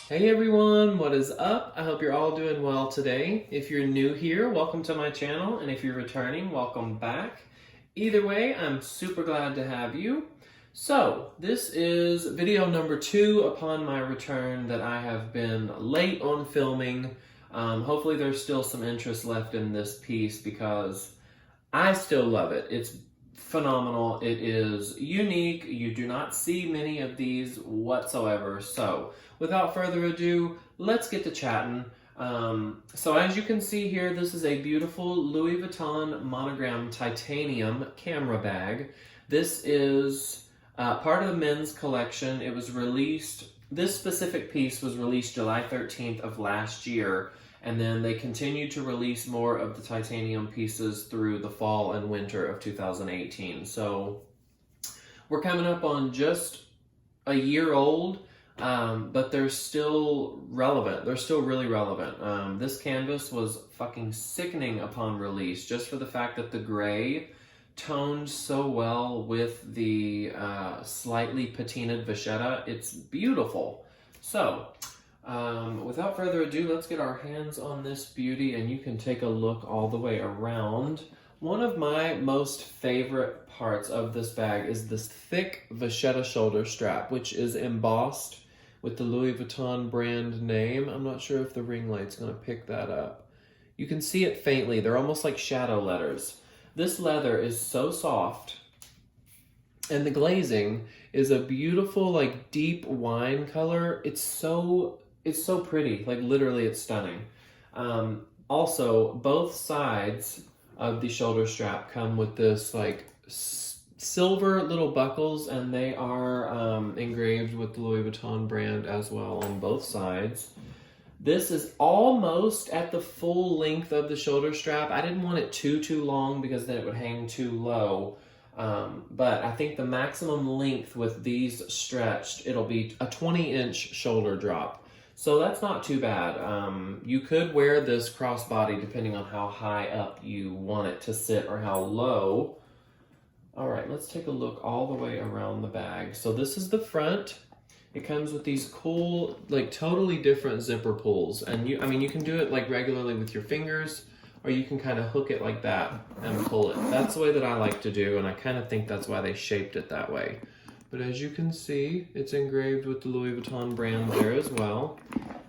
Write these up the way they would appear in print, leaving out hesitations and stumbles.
Hey everyone, what is up? I hope you're all doing well today. If you're new here, welcome to my channel, and if you're returning, welcome back. Either way, I'm super glad to have you. So, this is video number 2 upon my return that I have been late on filming. Hopefully there's still some interest left in this piece because I still love it. It's phenomenal. It is unique. You do not see many of these whatsoever. So without further ado, let's get to chatting. So as you can see here, this is a beautiful Louis Vuitton Monogram Titanium camera bag. This is part of the men's collection. It was released, this specific piece was released July 13th of last year. And then they continued to release more of the titanium pieces through the fall and winter of 2018. So we're coming up on just a year old, but they're still relevant. They're still really relevant. This canvas was fucking sickening upon release, just for the fact that the gray toned so well with the slightly patinaed vachetta. It's beautiful. So without further ado, let's get our hands on this beauty and you can take a look all the way around. One of my most favorite parts of this bag is this thick vachetta shoulder strap, which is embossed with the Louis Vuitton brand name. I'm not sure if the ring light's going to pick that up. You can see it faintly. They're almost like shadow letters. This leather is so soft, and the glazing is a beautiful, like, deep wine color. It's so pretty, like literally it's stunning. Also, both sides of the shoulder strap come with this like silver little buckles, and they are engraved with the Louis Vuitton brand as well on both sides. This is almost at the full length of the shoulder strap. I didn't want it too long because then it would hang too low. But I think the maximum length with these stretched, it'll be a 20-inch shoulder drop. So that's not too bad. You could wear this crossbody depending on how high up you want it to sit or how low. All right, let's take a look all the way around the bag. So this is the front. It comes with these cool, like totally different zipper pulls. And you can do it like regularly with your fingers, or you can kind of hook it like that and pull it. That's the way that I like to do, and I kind of think that's why they shaped it that way. But as you can see, it's engraved with the Louis Vuitton brand there as well.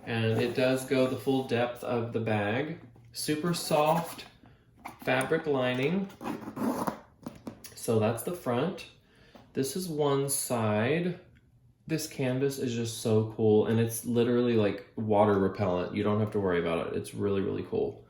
And it does go the full depth of the bag. Super soft fabric lining. So that's the front. This is one side. This canvas is just so cool, and it's literally like water repellent. You don't have to worry about it. It's really, really cool.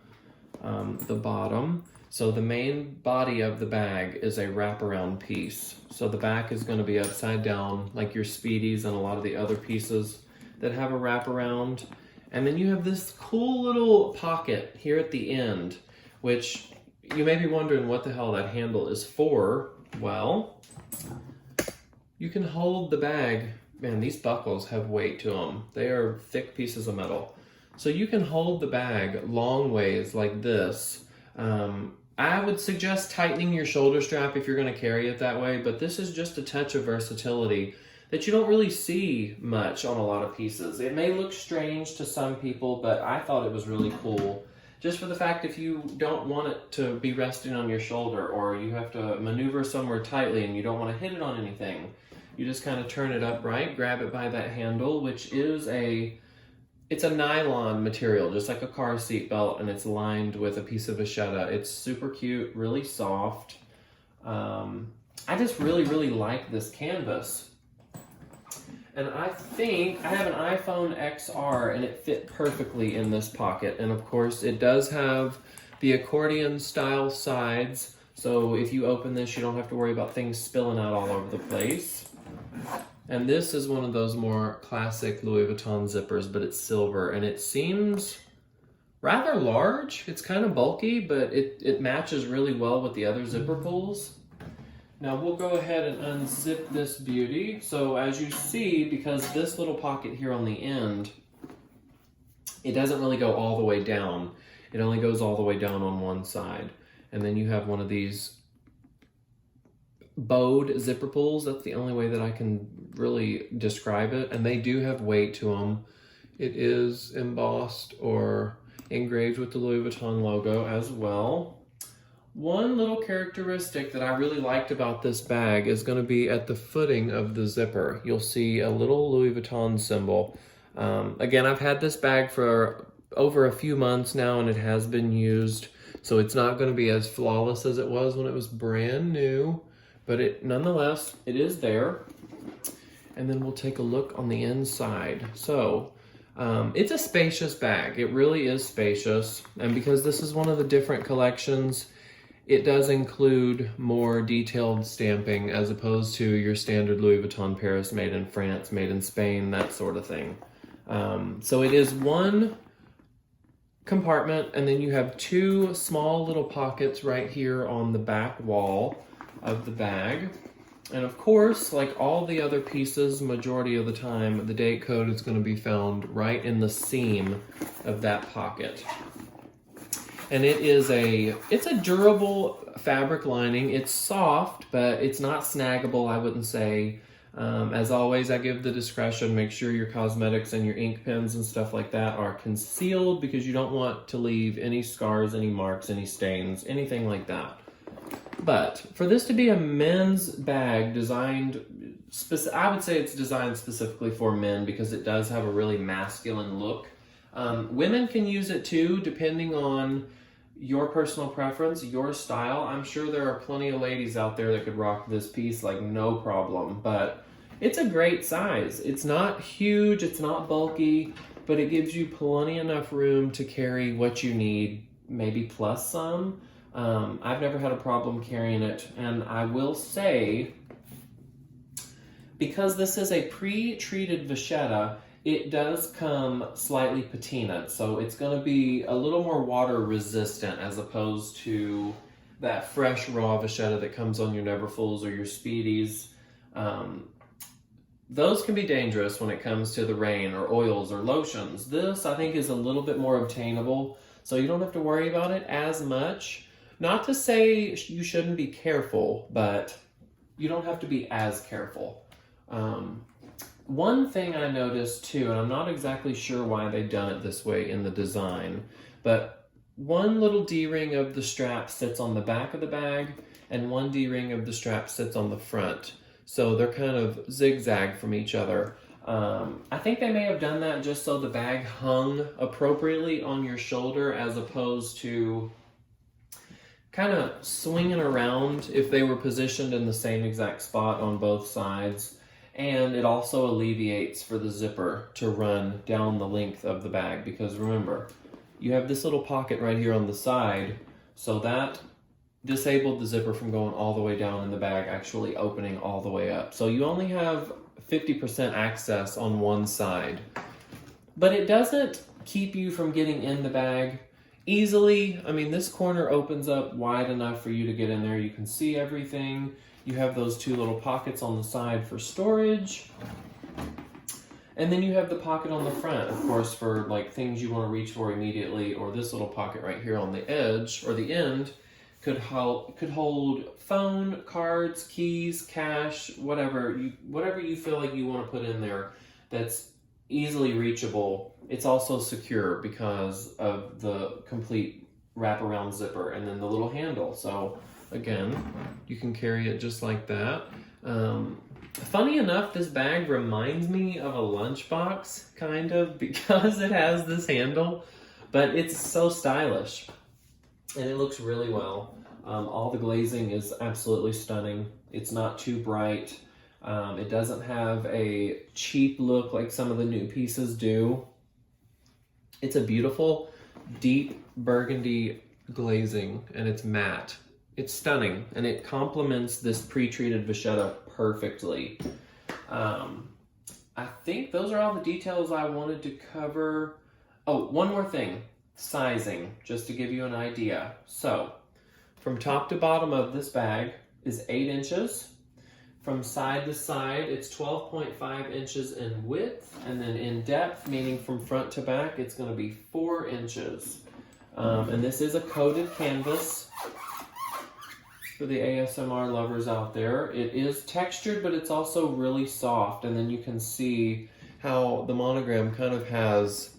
The bottom. So the main body of the bag is a wraparound piece. So the back is going to be upside down like your Speedies and a lot of the other pieces that have a wraparound. And then you have this cool little pocket here at the end, which you may be wondering what the hell that handle is for. Well, you can hold the bag. Man, these buckles have weight to them. They are thick pieces of metal. So you can hold the bag long ways like this. I would suggest tightening your shoulder strap if you're going to carry it that way, but this is just a touch of versatility that you don't really see much on a lot of pieces. It may look strange to some people, but I thought it was really cool. Just for the fact if you don't want it to be resting on your shoulder, or you have to maneuver somewhere tightly and you don't want to hit it on anything, you just kind of turn it upright, grab it by that handle, which is it's a nylon material, just like a car seat belt, and it's lined with a piece of vachetta. It's super cute, really soft. I just really, really like this canvas. And I think I have an iPhone XR, and it fit perfectly in this pocket. And of course, it does have the accordion style sides. So if you open this, you don't have to worry about things spilling out all over the place. And this is one of those more classic Louis Vuitton zippers, but it's silver, and it seems rather large. It's kind of bulky, but it matches really well with the other zipper pulls. Now we'll go ahead and unzip this beauty. So as you see, because this little pocket here on the end, it doesn't really go all the way down. It only goes all the way down on one side. And then you have one of these bowed zipper pulls. That's the only way that I can really describe it. And they do have weight to them. It is embossed or engraved with the Louis Vuitton logo as well. One little characteristic that I really liked about this bag is going to be at the footing of the zipper. You'll see a little Louis Vuitton symbol. Again, I've had this bag for over a few months now and it has been used, so it's not going to be as flawless as it was when it was brand new, but nonetheless, it is there. And then we'll take a look on the inside. So it's a spacious bag. It really is spacious. And because this is one of the different collections, it does include more detailed stamping as opposed to your standard Louis Vuitton Paris, made in France, made in Spain, that sort of thing. So it is one compartment, and then you have two small little pockets right here on the back wall of the bag. And of course, like all the other pieces, majority of the time, the date code is going to be found right in the seam of that pocket. And it's a durable fabric lining. It's soft, but it's not snaggable, I wouldn't say. As always, I give the discretion. Make sure your cosmetics and your ink pens and stuff like that are concealed because you don't want to leave any scars, any marks, any stains, anything like that. But for this to be a men's bag designed, I would say it's designed specifically for men because it does have a really masculine look. Women can use it too, depending on your personal preference, your style. I'm sure there are plenty of ladies out there that could rock this piece like no problem, but it's a great size. It's not huge, it's not bulky, but it gives you plenty enough room to carry what you need, maybe plus some. I've never had a problem carrying it, and I will say, because this is a pre-treated vachetta, it does come slightly patinaed, so it's going to be a little more water resistant as opposed to that fresh raw vachetta that comes on your Neverfulls or your Speedies. Those can be dangerous when it comes to the rain or oils or lotions. This, I think, is a little bit more obtainable, so you don't have to worry about it as much. Not to say you shouldn't be careful, but you don't have to be as careful. One thing I noticed too, and I'm not exactly sure why they've done it this way in the design, but one little D-ring of the strap sits on the back of the bag, and one D-ring of the strap sits on the front. So they're kind of zigzag from each other. I think they may have done that just so the bag hung appropriately on your shoulder as opposed to kind of swinging around if they were positioned in the same exact spot on both sides. And it also alleviates for the zipper to run down the length of the bag because remember, you have this little pocket right here on the side, so that disabled the zipper from going all the way down in the bag, actually opening all the way up. So you only have 50% access on one side. But it doesn't keep you from getting in the bag easily. I mean, this corner opens up wide enough for you to get in there. You can see everything. You have those two little pockets on the side for storage. And then you have the pocket on the front, of course, for like things you want to reach for immediately, or this little pocket right here on the edge or the end could hold phone, cards, keys, cash, whatever you feel like you want to put in there that's easily reachable. It's also secure because of the complete wraparound zipper and then the little handle. So again, you can carry it just like that. Funny enough, this bag reminds me of a lunchbox, kind of, because it has this handle, but it's so stylish, and it looks really well. All the glazing is absolutely stunning. It's not too bright. It doesn't have a cheap look like some of the new pieces do. It's a beautiful, deep burgundy glazing, and it's matte. It's stunning, and it complements this pre-treated vachetta perfectly. I think those are all the details I wanted to cover. Oh, one more thing. Sizing, just to give you an idea. So, from top to bottom of this bag is 8 inches. From side to side, it's 12.5 inches in width, and then in depth, meaning from front to back, it's going to be 4 inches. And this is a coated canvas for the ASMR lovers out there. It is textured, but it's also really soft, and then you can see how the monogram kind of has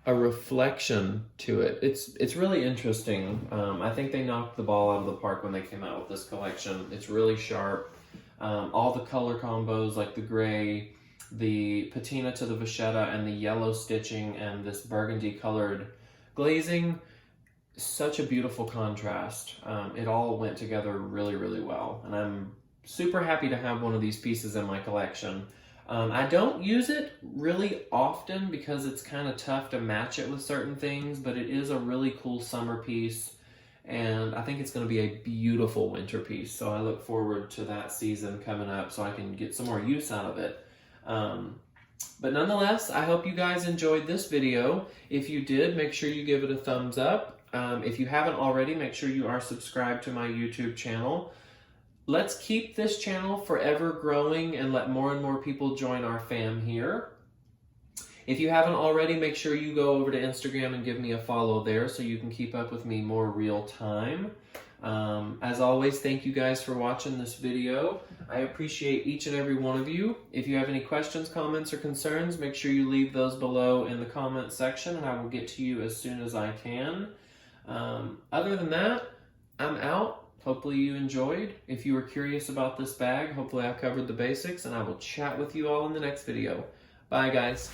a reflection to it. It's really interesting. I think they knocked the ball out of the park when they came out with this collection. It's really sharp. All the color combos, like the gray, the patina to the vachetta, and the yellow stitching, and this burgundy colored glazing, such a beautiful contrast. It all went together really, really well, and I'm super happy to have one of these pieces in my collection. I don't use it really often because it's kind of tough to match it with certain things, but it is a really cool summer piece, and I think it's going to be a beautiful winter piece. So I look forward to that season coming up so I can get some more use out of it. But nonetheless, I hope you guys enjoyed this video. If you did, make sure you give it a thumbs up. If you haven't already, make sure you are subscribed to my YouTube channel. Let's keep this channel forever growing and let more and more people join our fam here. If you haven't already, make sure you go over to Instagram and give me a follow there so you can keep up with me more real time. As always, thank you guys for watching this video. I appreciate each and every one of you. If you have any questions, comments, or concerns, make sure you leave those below in the comment section and I will get to you as soon as I can. Other than that, I'm out. Hopefully you enjoyed. If you were curious about this bag, hopefully I covered the basics, and I will chat with you all in the next video. Bye, guys.